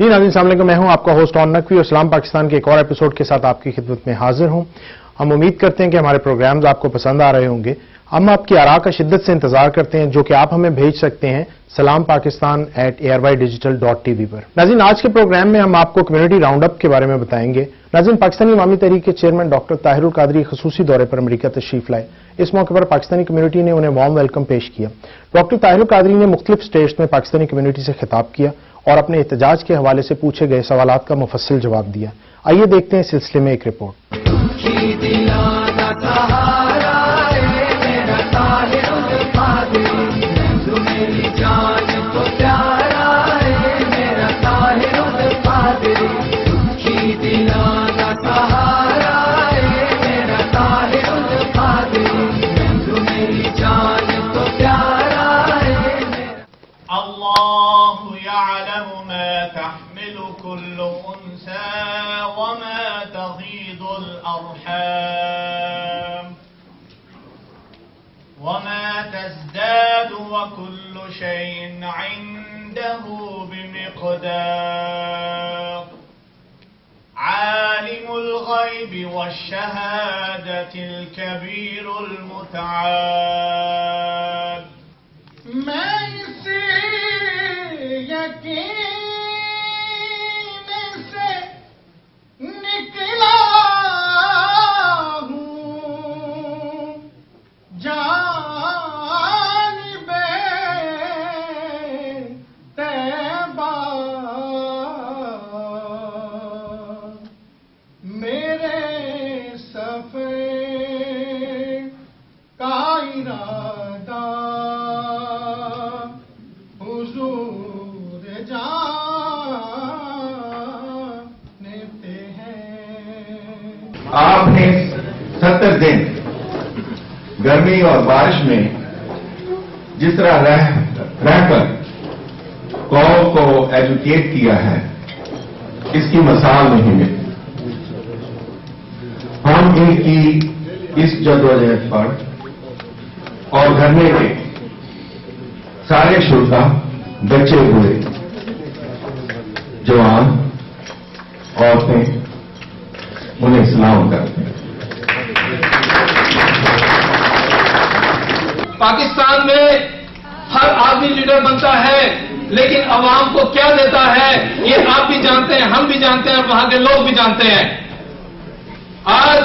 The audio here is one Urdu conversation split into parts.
جی ناظرین السلام علیکم، میں ہوں آپ کا ہوسٹ آن نقوی اور سلام پاکستان کے ایک اور ایپیسوڈ کے ساتھ آپ کی خدمت میں حاضر ہوں۔ ہم امید کرتے ہیں کہ ہمارے پروگرامز آپ کو پسند آ رہے ہوں گے۔ ہم آپ کی آراء کا شدت سے انتظار کرتے ہیں جو کہ آپ ہمیں بھیج سکتے ہیں salampakistan@aryddigital.tv پر۔ ناظرین آج کے پروگرام میں ہم آپ کو کمیونٹی راؤنڈ اپ کے بارے میں بتائیں گے۔ ناظرین پاکستانی عوامی تحریک کے چیئرمین ڈاکٹر طاہر القادری خصوصی دورے پر امریکہ تشریف لائے۔ اس موقع پر پاکستانی کمیونٹی نے انہیں وارم ویلکم پیش کیا۔ ڈاکٹر طاہر القادری نے مختلف سٹیٹس میں پاکستانی کمیونٹی سے خطاب کیا اور اپنے احتجاج کے حوالے سے پوچھے گئے سوالات کا مفصل جواب دیا۔ آئیے دیکھتے ہیں اس سلسلے میں ایک رپورٹ۔ وما تزداد وكل شيء عنده بمقدار عالم الغيب والشهادة الكبير المتعال میں اسی یقین سے نکلا آپ نے 70 دن گرمی اور بارش میں جس طرح رہ کر قوم کو ایجوکیٹ کیا ہے اس کی مثال نہیں ملتی۔ ہم ان کی اس جدوجہد پر اور گھرنے کے سارے شرکا بچے بوڑھے جوان عورتیں انہیں سلام کرتے ہیں۔ پاکستان میں ہر آدمی لیڈر بنتا ہے لیکن عوام کو کیا دیتا ہے یہ آپ بھی جانتے ہیں، ہم بھی جانتے ہیں اور وہاں کے لوگ بھی جانتے ہیں۔ آج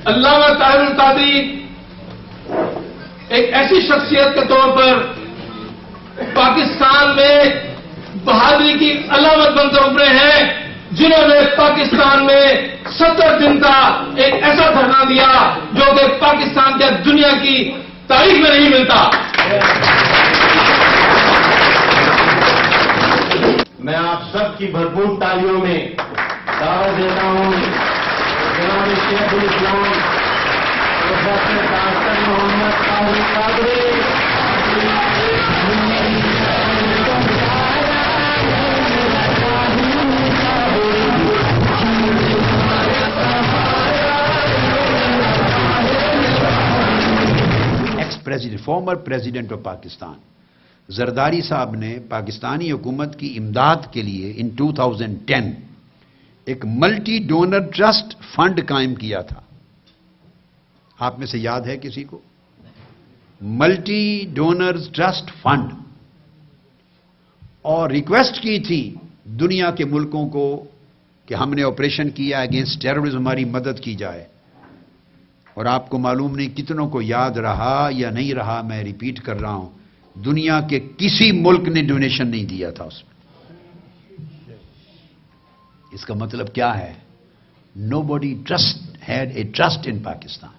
علامہ طاہر القادری ایک ایسی شخصیت کے طور پر پاکستان میں بہادری کی علامت بن کر ابھرے ہیں جنہوں نے پاکستان میں 70 دن کا ایک ایسا دھرنا دیا جو کہ پاکستان کے دنیا کی تاریخ میں نہیں ملتا۔ میں آپ سب کی بھرپور تالیوں میں دعوت دیتا ہوں جناب شیخ الاسلام professor doctor Muhammad Tahir Qadri. Former president of Pakistan Zardari صاحب نے پاکستانی حکومت کی امداد کے لیے ان 2010 ایک ملٹی ڈونر ٹرسٹ فنڈ قائم کیا تھا۔ آپ میں سے یاد ہے کسی کو؟ ملٹی ڈونرز ٹرسٹ فنڈ، اور ریکویسٹ کی تھی دنیا کے ملکوں کو کہ ہم نے آپریشن کیا اگینسٹ ٹیررزم، ہماری مدد کی جائے۔ اور آپ کو معلوم نہیں کتنوں کو یاد رہا یا نہیں رہا، میں ریپیٹ کر رہا ہوں، دنیا کے کسی ملک نے ڈونیشن نہیں دیا تھا اس میں۔ اس کا مطلب کیا ہے؟ Nobody had a trust in Pakistan.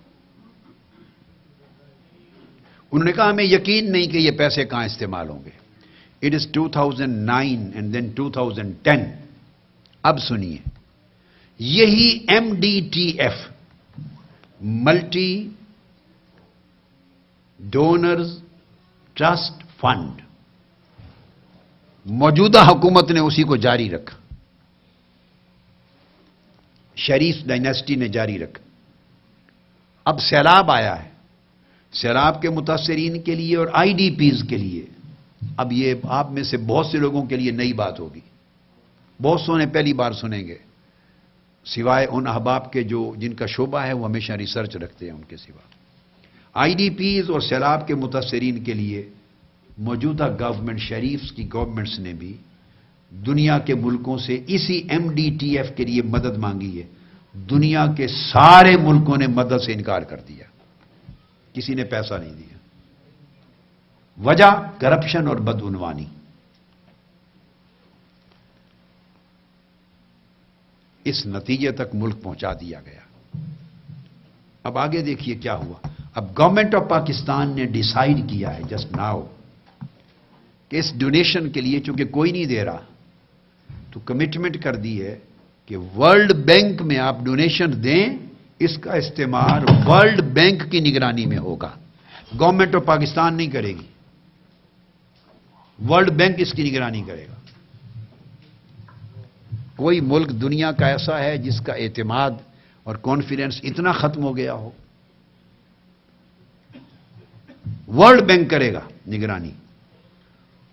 انہوں نے کہا ہمیں یقین نہیں کہ یہ پیسے کہاں استعمال ہوں گے۔ It is 2009 and then 2010۔ اب سنیے، یہی MDTF multi donors trust fund موجودہ حکومت نے اسی کو جاری رکھا، شریف ڈائنیسٹی نے جاری رکھا۔ اب سیلاب آیا ہے، سیلاب کے متاثرین کے لیے اور IDPs کے لیے، اب یہ آپ میں سے بہت سے لوگوں کے لیے نئی بات ہوگی۔ بہت سونے پہلی بار سنیں گے، سوائے ان احباب کے جن کا شعبہ ہے وہ ہمیشہ ریسرچ رکھتے ہیں ان کے سوا۔ آئی ڈی پیز اور سیلاب کے متاثرین کے لیے موجودہ گورنمنٹ، شریفز کی گورنمنٹس نے بھی دنیا کے ملکوں سے اسی ایم ڈی ٹی ایف کے لیے مدد مانگی ہے۔ دنیا کے سارے ملکوں نے مدد سے انکار کر دیا، کسی نے پیسہ نہیں دیا۔ وجہ کرپشن اور بدعنوانی۔ اس نتیجے تک ملک پہنچا دیا گیا۔ اب آگے دیکھیے کیا ہوا۔ اب گورنمنٹ آف پاکستان نے ڈیسائیڈ کیا ہے جسٹ ناؤ کہ اس ڈونیشن کے لیے چونکہ کوئی نہیں دے رہا تو کمٹمنٹ کر دی ہے کہ ورلڈ بینک میں آپ ڈونیشن دیں، اس کا استعمال ورلڈ بینک کی نگرانی میں ہوگا، گورنمنٹ آف پاکستان نہیں کرے گی، ورلڈ بینک اس کی نگرانی کرے گا۔ کوئی ملک دنیا کا ایسا ہے جس کا اعتماد اور کانفیڈنس اتنا ختم ہو گیا ہو؟ ورلڈ بینک کرے گا نگرانی،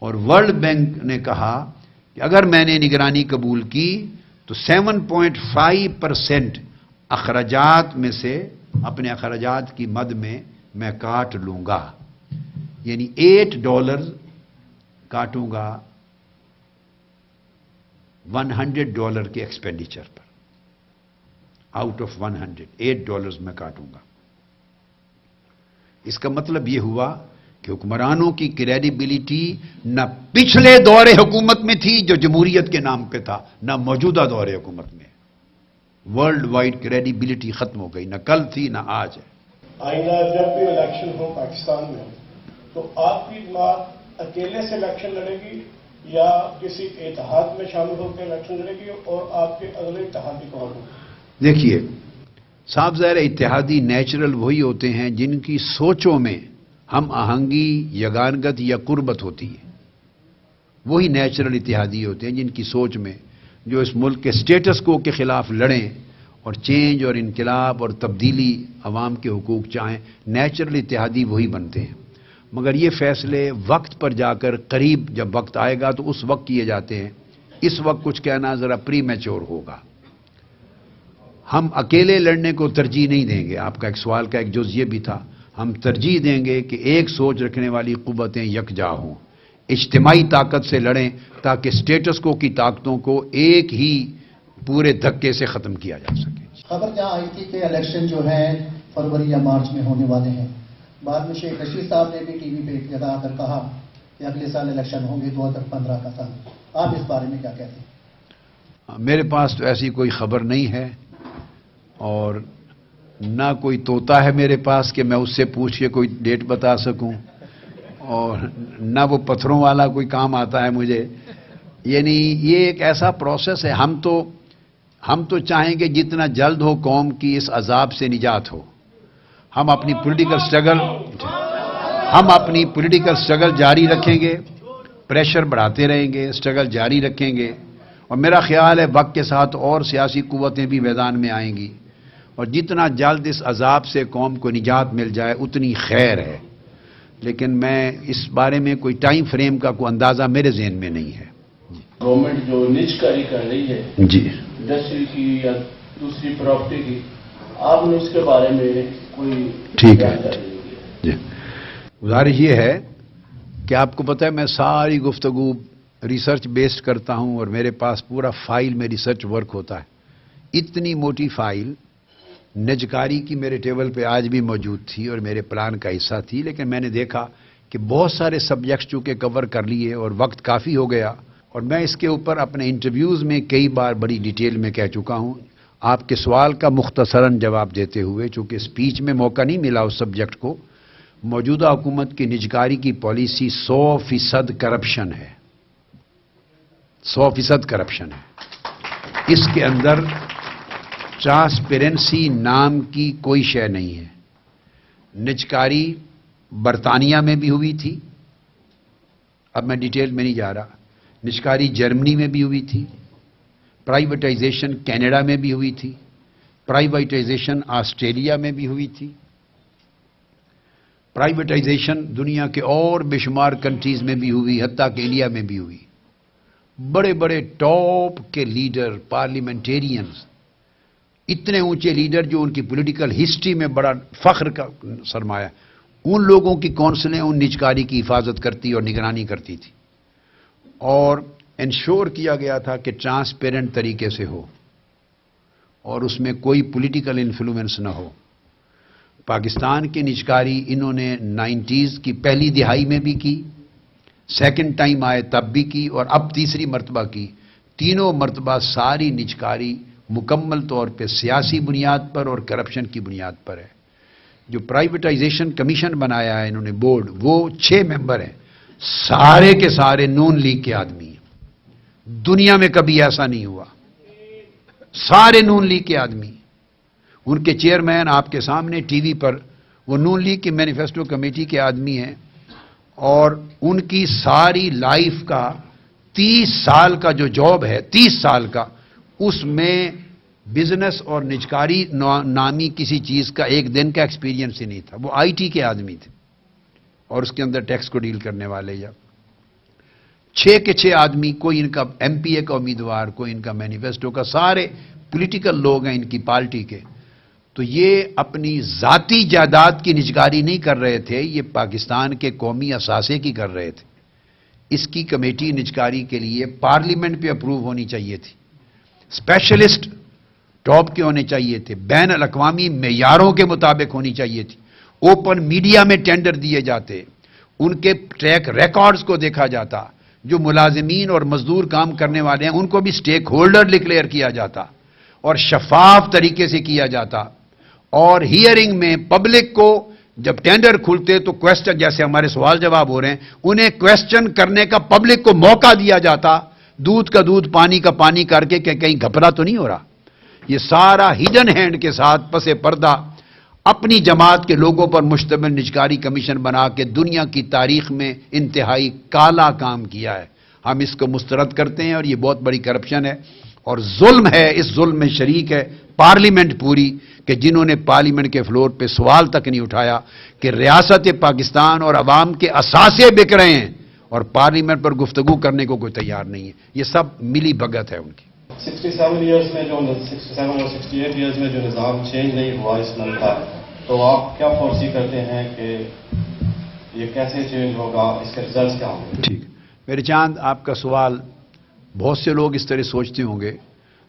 اور ورلڈ بینک نے کہا کہ اگر میں نے نگرانی قبول کی تو 7.5% اخراجات میں سے، اپنے اخراجات کی مد میں کاٹ لوں گا، یعنی $8 کاٹوں گا $100 کے ایکسپینڈیچر پر، آؤٹ آف 100 $8 میں کاٹوں گا۔ اس کا مطلب یہ ہوا کہ حکمرانوں کی کریڈیبلٹی نہ پچھلے دور حکومت میں تھی جو جمہوریت کے نام پہ تھا، نہ موجودہ دور حکومت میں۔ ورلڈ وائڈ کریڈیبلٹی ختم ہو گئی، نہ کل تھی نہ آج ہے۔ آئندہ جب بھی الیکشن ہو پاکستان میں تو آپ کی جماعت اکیلے سے الیکشن لڑے گی یا کسی اتحاد میں شامل ہو کے الیکشن لڑے گی، اور آپ کے اگلے اتحادی کون ہوں گے؟ دیکھیے صاحب، ظاہر اتحادی نیچرل وہی ہوتے ہیں جن کی سوچوں میں ہم آہنگی، یگانگت یا قربت ہوتی ہے، وہی نیچرل اتحادی ہوتے ہیں جن کی سوچ میں جو اس ملک کے سٹیٹس کو کے خلاف لڑیں اور چینج اور انقلاب اور تبدیلی، عوام کے حقوق چاہیں، نیچرل اتحادی وہی بنتے ہیں۔ مگر یہ فیصلے وقت پر جا کر قریب جب وقت آئے گا تو اس وقت کیے جاتے ہیں، اس وقت کچھ کہنا ذرا پری میچور ہوگا۔ ہم اکیلے لڑنے کو ترجیح نہیں دیں گے، آپ کا ایک سوال کا ایک جز یہ بھی تھا، ہم ترجیح دیں گے کہ ایک سوچ رکھنے والی قوتیں یکجا ہوں، اجتماعی طاقت سے لڑیں تاکہ سٹیٹس کو کی طاقتوں کو ایک ہی پورے دھکے سے ختم کیا جا سکے۔ خبر کیا آئی تھی کہ الیکشن جو ہے فروری یا مارچ میں ہونے والے ہیں، بعد میں شیخ رشید صاحب نے بھی ٹی وی پہ ایک جگہ آ کر کہا کہ اگلے سال الیکشن ہوں گے 2015 کا سال۔ آپ اس بارے میں کیا کہتے ہیں؟ میرے پاس تو ایسی کوئی خبر نہیں ہے، اور نہ کوئی طوطا ہے میرے پاس کہ میں اس سے پوچھ کے کوئی ڈیٹ بتا سکوں، اور نہ وہ پتھروں والا کوئی کام آتا ہے مجھے۔ یعنی یہ ایک ایسا پروسیس ہے، ہم تو چاہیں گے جتنا جلد ہو قوم کی اس عذاب سے نجات ہو۔ ہم اپنی پولیٹیکل سٹرگل جاری رکھیں گے، پریشر بڑھاتے رہیں گے، سٹرگل جاری رکھیں گے، اور میرا خیال ہے وقت کے ساتھ اور سیاسی قوتیں بھی میدان میں آئیں گی، اور جتنا جلد اس عذاب سے قوم کو نجات مل جائے اتنی خیر ہے۔ لیکن میں اس بارے میں کوئی ٹائم فریم کا کوئی اندازہ میرے ذہن میں نہیں ہے۔ گورنمنٹ جو نجکاری کر رہی ہے جی، انڈسٹری کی یا دوسری پراپرٹی کی، آپ نے اس کے بارے میں کوئی ٹھیک ہے جی، گزارش یہ ہے کہ آپ کو پتہ ہے میں ساری گفتگو ریسرچ بیسڈ کرتا ہوں، اور میرے پاس پورا فائل میں ریسرچ ورک ہوتا ہے۔ اتنی موٹی فائل نجکاری کی میرے ٹیبل پہ آج بھی موجود تھی اور میرے پلان کا حصہ تھی، لیکن میں نے دیکھا کہ بہت سارے سبجیکٹس چونکہ کور کر لیے اور وقت کافی ہو گیا، اور میں اس کے اوپر اپنے انٹرویوز میں کئی بار بڑی ڈیٹیل میں کہہ چکا ہوں۔ آپ کے سوال کا مختصراً جواب دیتے ہوئے، چونکہ اسپیچ میں موقع نہیں ملا اس سبجیکٹ کو، موجودہ حکومت کی نجکاری کی پالیسی 100% کرپشن ہے، 100% کرپشن ہے۔ اس کے اندر ٹرانسپیرنسی نام کی کوئی شے نہیں ہے۔ نجکاری برطانیہ میں بھی ہوئی تھی، اب میں ڈیٹیل میں نہیں جا رہا، نجکاری جرمنی میں بھی ہوئی تھی، پرائیویٹائزیشن کینیڈا میں بھی ہوئی تھی، پرائیویٹائزیشن آسٹریلیا میں بھی ہوئی تھی، پرائیویٹائزیشن دنیا کے اور بے شمار کنٹریز میں بھی ہوئی، حتیٰ کہ انڈیا میں بھی ہوئی۔ بڑے بڑے ٹاپ کے لیڈر، پارلیمنٹیرینز، اتنے اونچے لیڈر جو ان کی پولیٹیکل ہسٹری میں بڑا فخر کا سرمایہ، ان لوگوں کی کونسلیں ان نجکاری کی حفاظت کرتی اور نگرانی کرتی تھی، اور انشور کیا گیا تھا کہ ٹرانسپیرنٹ طریقے سے ہو اور اس میں کوئی پولیٹیکل انفلوئنس نہ ہو۔ پاکستان کی نجکاری انہوں نے 90s کی پہلی دہائی میں بھی کی، سیکنڈ ٹائم آئے تب بھی کی، اور اب تیسری مرتبہ کی۔ تینوں مرتبہ ساری نجکاری مکمل طور پہ سیاسی بنیاد پر اور کرپشن کی بنیاد پر ہے۔ جو پرائیویٹائزیشن کمیشن بنایا ہے انہوں نے بورڈ، وہ 6 ممبر ہیں، سارے کے سارے نون لیگ کے آدمی ہیں۔ دنیا میں کبھی ایسا نہیں ہوا، سارے نون لیگ کے آدمی۔ ان کے چیئرمین آپ کے سامنے ٹی وی پر، وہ نون لیگ کی مینیفیسٹو کمیٹی کے آدمی ہیں، اور ان کی ساری لائف کا 30 سال کا جو جاب ہے، 30 سال کا، اس میں بزنس اور نجکاری نامی کسی چیز کا ایک دن کا ایکسپیرینس ہی نہیں تھا۔ وہ آئی ٹی کے آدمی تھے اور اس کے اندر ٹیکس کو ڈیل کرنے والے، یا 6 کے 6 آدمی، کوئی ان کا ایم پی اے کا امیدوار، کوئی ان کا مینیفیسٹو کا، سارے پولیٹیکل لوگ ہیں ان کی پارٹی کے۔ تو یہ اپنی ذاتی جائیداد کی نجکاری نہیں کر رہے تھے، یہ پاکستان کے قومی اثاثے کی کر رہے تھے۔ اس کی کمیٹی نجکاری کے لیے پارلیمنٹ پہ اپروو ہونی چاہیے تھی، اسپیشلسٹ ٹاپ کے ہونے چاہیے تھے، بین الاقوامی معیاروں کے مطابق ہونی چاہیے تھی، اوپن میڈیا میں ٹینڈر دیے جاتے، ان کے ٹریک ریکارڈز کو دیکھا جاتا، جو ملازمین اور مزدور کام کرنے والے ہیں ان کو بھی سٹیک ہولڈر ڈکلیئر کیا جاتا اور شفاف طریقے سے کیا جاتا، اور ہیئرنگ میں پبلک کو جب ٹینڈر کھلتے تو کویسچن، جیسے ہمارے سوال جواب ہو رہے ہیں، انہیں کویسچن کرنے کا پبلک کو موقع دیا جاتا، دودھ کا دودھ پانی کا پانی کر کے کہ کہیں گھپلا تو نہیں ہو رہا۔ یہ سارا ہڈن ہینڈ کے ساتھ پس پردہ اپنی جماعت کے لوگوں پر مشتمل نجکاری کمیشن بنا کے دنیا کی تاریخ میں انتہائی کالا کام کیا ہے۔ ہم اس کو مسترد کرتے ہیں، اور یہ بہت بڑی کرپشن ہے اور ظلم ہے۔ اس ظلم میں شریک ہے پارلیمنٹ پوری، کہ جنہوں نے پارلیمنٹ کے فلور پہ سوال تک نہیں اٹھایا کہ ریاست پاکستان اور عوام کے اثاثے بک رہے ہیں، اور پارلیمنٹ پر گفتگو کرنے کو کوئی تیار نہیں ہے۔ یہ سب ملی بھگت ہے ان کی۔ 67 ایئرز میں جو 67 اور 68 ایئرز میں جو نظام چینج نہیں ہوا اس ملک کا، تو آپ کیا فورسی کرتے ہیں کہ یہ کیسے چینج ہوگا، اس کے ریزلٹس کیا ہوں گے؟ ٹھیک، میرے چاند آپ کا سوال، بہت سے لوگ اس طرح سوچتے ہوں گے،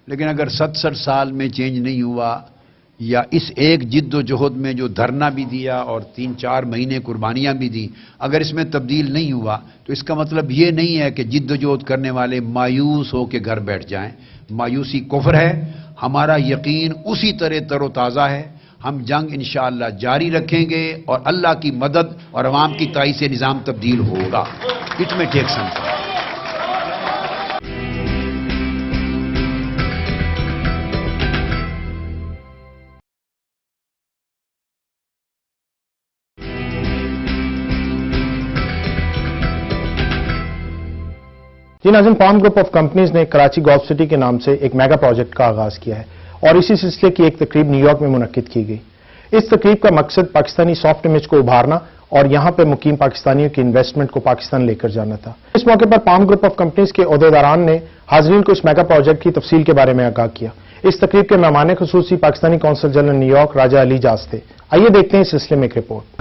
لیکن اگر 67 سال میں چینج نہیں ہوا، یا اس ایک جد و جہد میں جو دھرنا بھی دیا اور 3-4 مہینے قربانیاں بھی دی، اگر اس میں تبدیل نہیں ہوا، تو اس کا مطلب یہ نہیں ہے کہ جد و جہد کرنے والے مایوس ہو کے گھر بیٹھ جائیں۔ مایوسی کفر ہے، ہمارا یقین اسی طرح تر و تازہ ہے۔ ہم جنگ انشاءاللہ جاری رکھیں گے، اور اللہ کی مدد اور عوام کی تائید سے نظام تبدیل ہوگا۔ اٹ میں ٹیک سم ٹائم۔ جی ناظرین، پام گروپ آف کمپنیز نے کراچی گولف سٹی کے نام سے ایک میگا پروجیکٹ کا آغاز کیا ہے، اور اسی سلسلے کی ایک تقریب نیو یارک میں منعقد کی گئی۔ اس تقریب کا مقصد پاکستانی سافٹ امیج کو ابھارنا اور یہاں پہ مقیم پاکستانیوں کی انویسٹمنٹ کو پاکستان لے کر جانا تھا۔ اس موقع پر پام گروپ آف کمپنیز کے عہدیداران نے حاضرین کو اس میگا پروجیکٹ کی تفصیل کے بارے میں آگاہ کیا۔ اس تقریب کے مہمان خصوصی پاکستانی قونصل جنرل نیو یارک راجہ علی جاز تھے۔ آئیے دیکھتے ہیں اس سلسلے میں ایک رپورٹ۔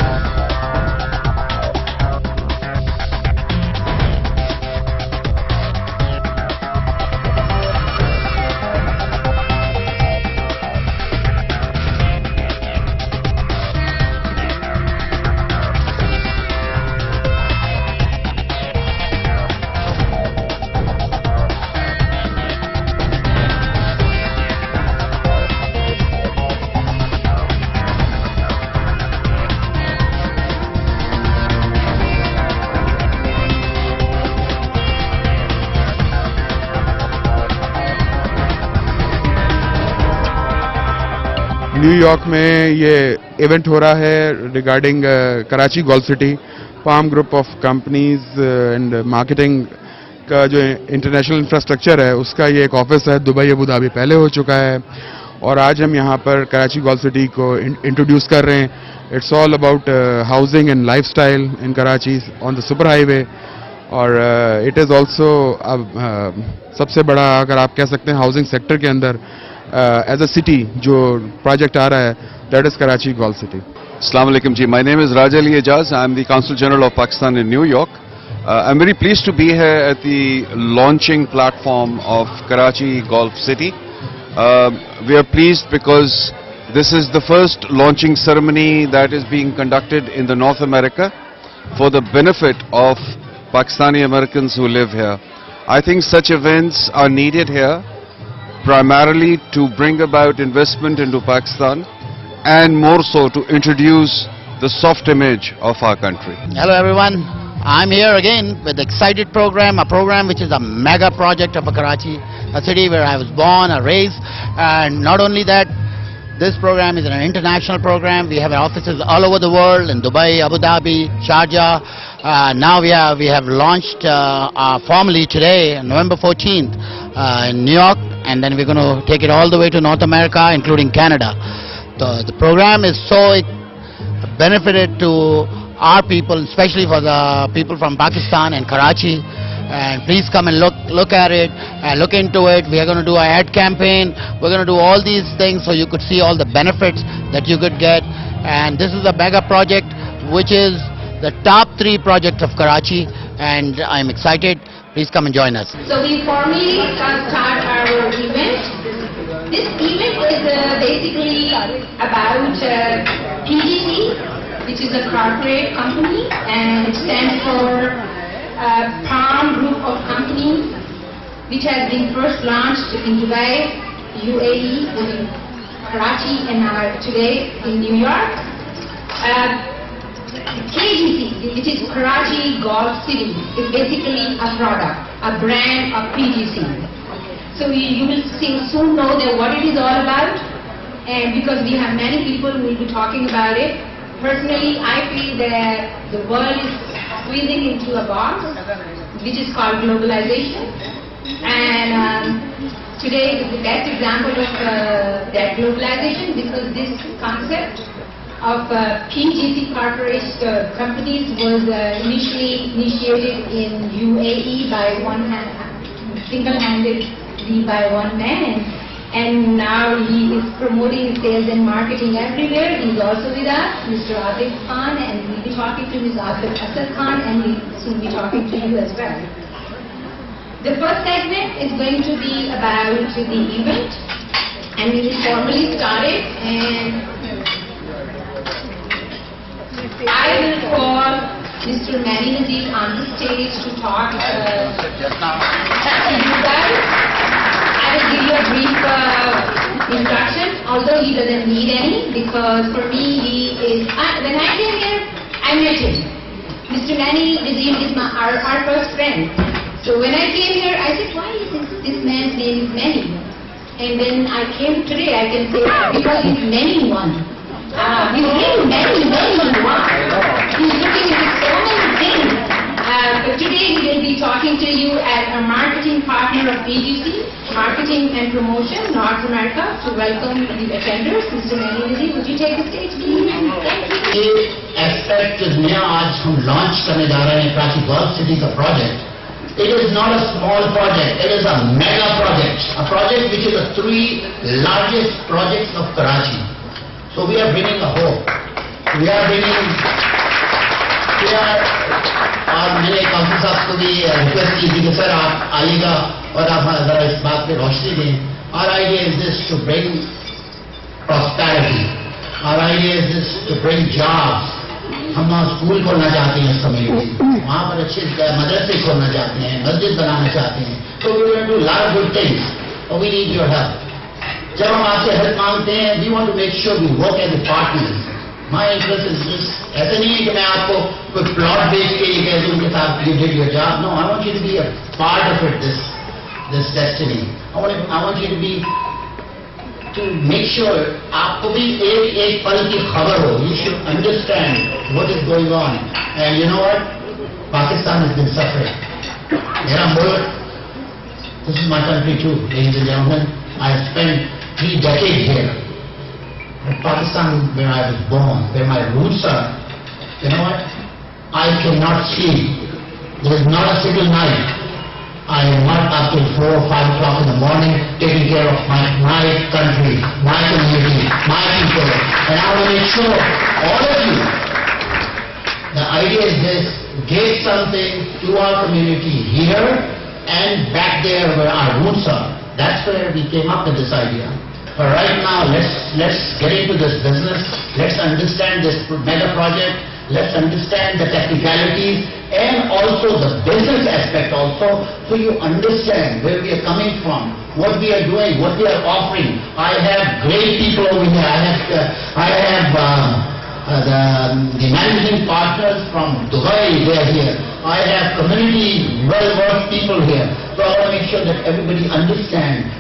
نیو یارک میں یہ ایونٹ ہو رہا ہے regarding Karachi golf city. Palm group of companies and marketing کا جو انٹرنیشنل انفراسٹرکچر ہے اس کا یہ ایک آفس ہے، دبئی ابو دھابی پہلے ہو چکا ہے، اور آج ہم یہاں پر کراچی گولف سٹی کو انٹروڈیوس کر رہے ہیں۔ It's all about housing and lifestyle in Karachi on the super highway, اور اٹ از آلسو سب سے بڑا اگر آپ کہہ سکتے ہیں ہاؤسنگ سیکٹر کے اندر ایز اے سٹی جو پروجیکٹ آ رہا ہے that is Karachi golf city. Assalamu alaikum ji. My name is Raj Ali Ejaz. I am the Consul General of Pakistan in New York. I'm very pleased to be here at the launching platform of Karachi Golf City. We are pleased because this is the first launching ceremony that is being conducted in the North America for the benefit of Pakistani Americans who live here. I think such events are needed here primarily to bring about investment into Pakistan, and more so to introduce the soft image of our country. Hello everyone, I'm here again with the Excited program, a program which is a mega project of Karachi, a city where I was born, raised, and not only that, this program is an international program. We have offices all over the world, in Dubai, Abu Dhabi, Sharjah. Now we have launched formally today, November 14th, in New York, and then we're going to take it all the way to North America, including Canada. The program is so benefited to our people, especially for the people from Pakistan and Karachi. And please come and look at it and look into it. We are going to do an ad campaign. We're going to do all these things so you could see all the benefits that you could get. And this is a mega project which is the top 3 project of Karachi, and I'm excited. Please come and join us. So we formally start our event. This event is basically about PGC, which is a corporate company, and it stands for Palm Group of Companies, which has been first launched in Dubai, UAE, in Karachi, and today in New York. KGC, which is Karachi Golf City, is basically a product, a brand of PGC. So you will soon know that what it is all about, and because we have many people who will be talking about it. Personally, I feel that the world is squeezing into a box, which is called globalization, and today is the best example of that globalization, because this concept of PGC corporate companies was initially initiated in UAE by single-handedly by one man, and now he is promoting sales and marketing everywhere. He is also with us, Mr. Adil Khan, and we will be talking to Ms. Asad Khan, and we will soon be talking to you as well. The first segment is going to be about the event, and we will formally start it, and I will call Mr. Mani Nazeer on the stage to talk to you guys. I will give you a brief introduction, although he doesn't need any, because for me he is, when I came here, I met him. Mr. Mani Nazeer is our first friend. So when I came here, I said, why is this man's name is Mani? And then I came today, I can say, because he's many one. He's really many one. He's looking into so many things. But today he will be talking to you as a marketing partner of PGC, Marketing and Promotion, North America, to welcome the attenders. Mr. Mani Nazeer, would you take the stage, please? Thank you. یہ ایسپیکٹ نیا آج ہم لانچ کرنے جا رہے ہیں کراچی گولف سٹی کا project. It is not a small project, it is a mega project, a project which is the 3 largest projects of Karachi. So we are bringing a hope. اور میں نے کونسل صاحب کو بھی ریکویسٹ کی تھی کہ سر آپ آئیے گا اور آپ ذرا اس بات پہ روشنی دیں. Our idea is this to bring prosperity. Our idea is this to bring jobs. ہم وہاں اسکول کھولنا چاہتے ہیں اس کمیونٹی, وہاں پر اچھے مدرسے کھولنا چاہتے ہیں, مسجد بنانا چاہتے ہیں. تو we will do a lot of good things, but we need your help. جب ہم آپ سے ہیلپ مانگتے ہیں, we want to make sure we work as a partners. My interest is this. ایسا نہیں ہے کہ میں آپ کو کوئی پلاٹ بیچ کے یہ کہہ دوں کے ساتھ you did your job. No, I want you to be a part of it, this destiny. I want you to be, to make sure آپ کو بھی ایک پل کی خبر ہو. You should understand what is going on. And you know what? Pakistan has been suffering. میرا ملک, this is my country too, ladies and gentlemen. I have spent 3 decades here. In Pakistan, where I was born, where my roots are, you know what? I cannot see There is not a single night I am not up till 4 or 5 o'clock in the morning taking care of my country, my community, my people. And I want to make sure all of you, the idea is this, give something to our community here and back there where our roots are. That's where we came up with this idea. But right now, let's get into this business. Let's understand this mega project. Let's understand the technicalities and also the business aspect also, so you understand where we are coming from, what we are doing, what we are offering. I have great people over here. I have the managing partners from Dubai, they are here. I have community well-versed people here. So I want to make sure that everybody understands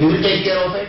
we will take care of it.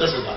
10,000।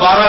12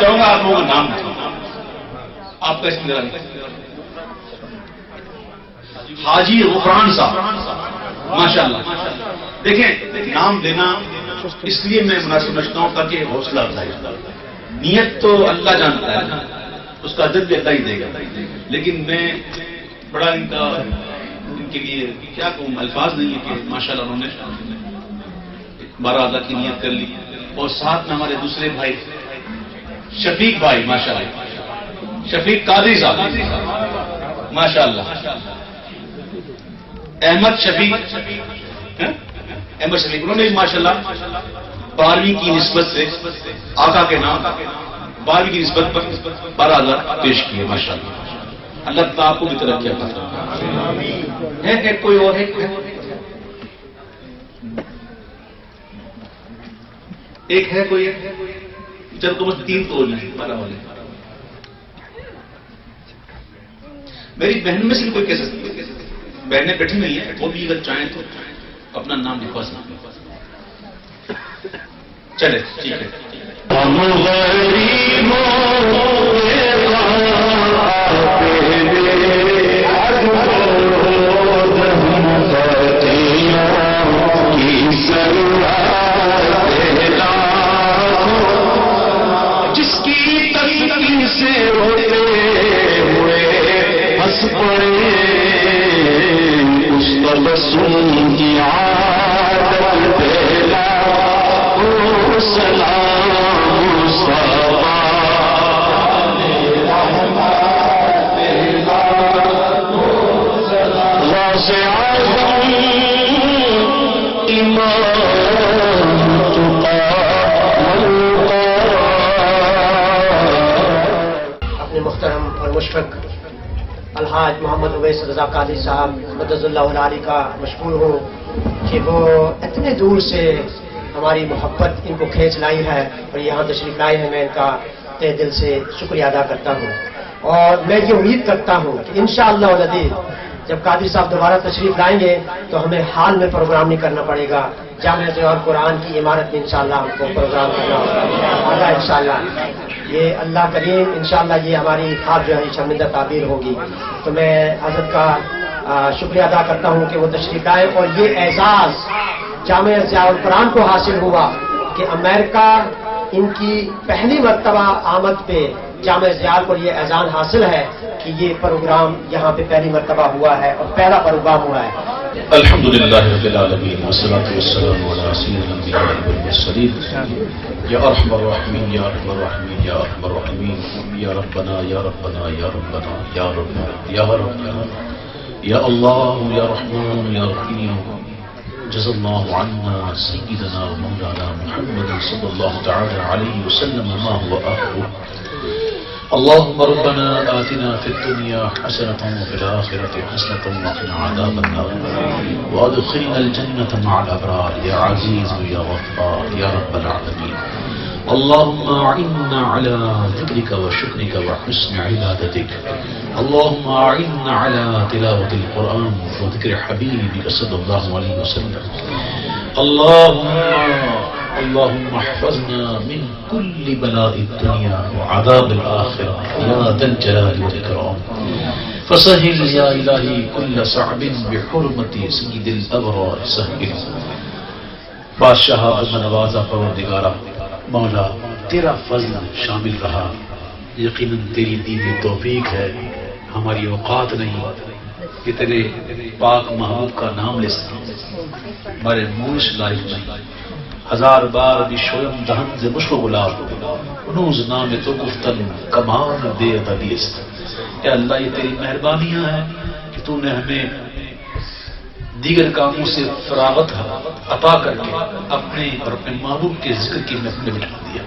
چاہوں گا آپ لوگوں کا نام آپ کا اسم ذرا حاجی غفران صاحب ماشاءاللہ. دیکھیں نام لینا اس لیے میں مناسب سمجھتا ہوں تاکہ حوصلہ افزائی. نیت تو اللہ جانتا ہے، اس کا اجر بھی اللہ ہی دے گا، لیکن میں بڑا ان کے لیے کیا کہوں، الفاظ نہیں ہے کہ ماشاءاللہ انہوں نے 12,000 کی نیت کر لی. اور ساتھ میں ہمارے دوسرے بھائی شفیق بھائی ماشاءاللہ، شفیق قادری صاحب ماشاءاللہ، احمد شفیق انہوں نے ماشاءاللہ 12ویں کی نسبت سے آقا کے نام 12ویں کی نسبت پر 12,000 پیش کیے ماشاءاللہ. اللہ تعالیٰ آپ کو بھی ترقی عطا فرمائے. ہے کوئی اور ہے؟ ایک ہے کوئی؟ چل تو بس 3 تو نہیں 12 والے. میری بہن میں سے کوئی کہہ سکتی ہے، بہنیں بیٹھی نہیں ہیں، وہ بھی اگر چاہیں تو اپنا نام لکھوا سکتے ہیں. چلے ٹھیک ہے. جس کی تسلی سے روتے ہوئے ہنس پڑے اس تبسم کی عادت دیلا او سلام مصطفیٰ غوث اعظم امام محترم اور مشفق الحاج محمد اویس رضا قادری صاحب مدد اللہ علیہ کا مشکور ہوں کہ وہ اتنے دور سے ہماری محبت ان کو کھینچ لائی ہے اور یہاں تشریف لائے ہیں. میں ان کا تہ دل سے شکریہ ادا کرتا ہوں اور میں یہ امید کرتا ہوں کہ انشاءاللہ العزیز جب قادری صاحب دوبارہ تشریف لائیں گے تو ہمیں حال میں پروگرام نہیں کرنا پڑے گا. جامعہ اور قرآن کی عمارت میں انشاءاللہ ہم کو پروگرام کرنا ہوگا انشاءاللہ. یہ اللہ کریم انشاءاللہ یہ ہماری خواب جو ہے شرمندہ تعبیر ہوگی. تو میں حضرت کا شکریہ ادا کرتا ہوں کہ وہ تشریف لائے اور یہ اعزاز جامعہ ضیاء القرآن کو حاصل ہوا کہ امریکہ ان کی پہلی مرتبہ آمد پہ جامعہ ضیاء کو یہ اعزاز حاصل ہے کہ یہ پروگرام یہاں پہ پہلی مرتبہ ہوا ہے اور پہلا پروگرام ہوا ہے. الحمدللہ رب العالمین والصلاة والسلام علی سید الانبیاء والمرسلین یا ارحم الراحمین یا ارحم الراحمین یا ارحم الراحمین یا ربنا یا ربنا یا ربنا یا ربنا یا ربنا یا اللہ یا رحمان یا رحیم. جزا اللہ عنا سیدنا و مولانا محمد صلی اللہ تعالی علیہ وسلم ما هو آخر. اللهم ربنا آتنا في الدنيا حسنة وفي الآخرة حسنة وقنا عذاب النار وادخلنا الجنة مع الأبرار يا عزيز يا غفار يا رب العالمين. اللهم أعنا على ذكرك وشكرك وحسن عبادتك. اللهم أعنا على تلاوة القرآن وذكر حبيبك صلى الله عليه وسلم. اللهم احفظنا من كل بلاء الدنيا وعذاب الآخرة يا ذا الجلال والإكرام. فسهل يا إلهي كل صعب بحرمة سيد الأبرار سهل. بادشاہ عظم نوازا پروردگارہ مولا تیرا فضل شامل رہا. یقیناً تیری دی ہوئی توفیق ہے، ہماری اوقات نہیں کہ تیرے پاک محبوب کا نام لے سکیں. ہمارے موش لائف میں 1000 بار بھی شویم دہن سے مشک گلاب انوز نام تو گفتن کمال دے بدیس. اے اللہ یہ تیری مہربانیاں ہیں کہ تو نے ہمیں دیگر کاموں سے فراغت عطا کر کے اپنے اور اپنے محبوب کے ذکر کی محفل میں بٹھا دیا.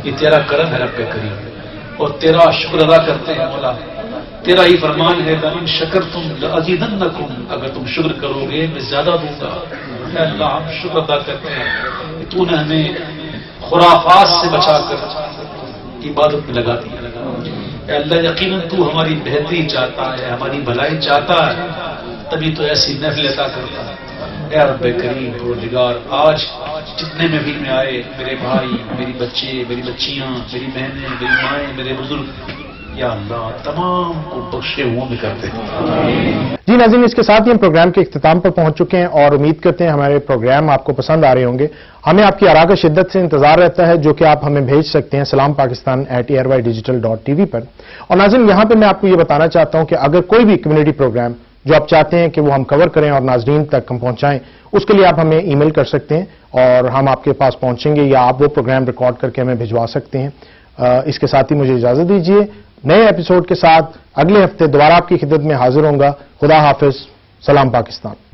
یہ تیرا کرم ہے رب کریم اور تیرا شکر ادا کرتے ہیں مولا. تیرا ہی فرمان ہے لئن شکرتم لأزیدنکم، اگر تم شکر کرو گے میں زیادہ دوں گا. اے اللہ ہم شکر ادا کرتے ہیں کہ تو نے ہمیں خرافات سے بچا کر عبادت میں لگا دیا. اے اللہ یقیناً تو ہماری بہتری چاہتا ہے، ہماری بھلائی چاہتا ہے، تبھی تو ایسی محفل عطا کرتا ہے. اے رب کریم پروردگار آج جتنے محفل میں آئے میرے بھائی، میری بچے، میری بچیاں، میری بہنیں، میری مائیں، میرے بزرگ، یا اللہ تمام کو بخشے ہوں میں کرتے ہیں۔ جی ناظرین، اس کے ساتھ ہی ہم پروگرام کے اختتام پر پہنچ چکے ہیں اور امید کرتے ہیں ہمارے پروگرام آپ کو پسند آ رہے ہوں گے۔ ہمیں آپ کی آراء کا شدت سے انتظار رہتا ہے جو کہ آپ ہمیں بھیج سکتے ہیں salampakistan@airwaydigital.tv پر۔ اور ناظرین، یہاں پہ میں آپ کو یہ بتانا چاہتا ہوں کہ اگر کوئی بھی کمیونٹی پروگرام جو آپ چاہتے ہیں کہ وہ ہم کور کریں اور ناظرین تک ہم پہنچائیں، اس کے لیے آپ ہمیں ای میل کر سکتے ہیں اور ہم آپ کے پاس پہنچیں گے، یا آپ وہ پروگرام ریکارڈ کر کے ہمیں بھجوا سکتے ہیں۔ اس کے ساتھ ہی مجھے اجازت دیجیے، نئے ایپیسوڈ کے ساتھ اگلے ہفتے دوبارہ آپ کی خدمت میں حاضر ہوں گا۔ خدا حافظ، سلام پاکستان۔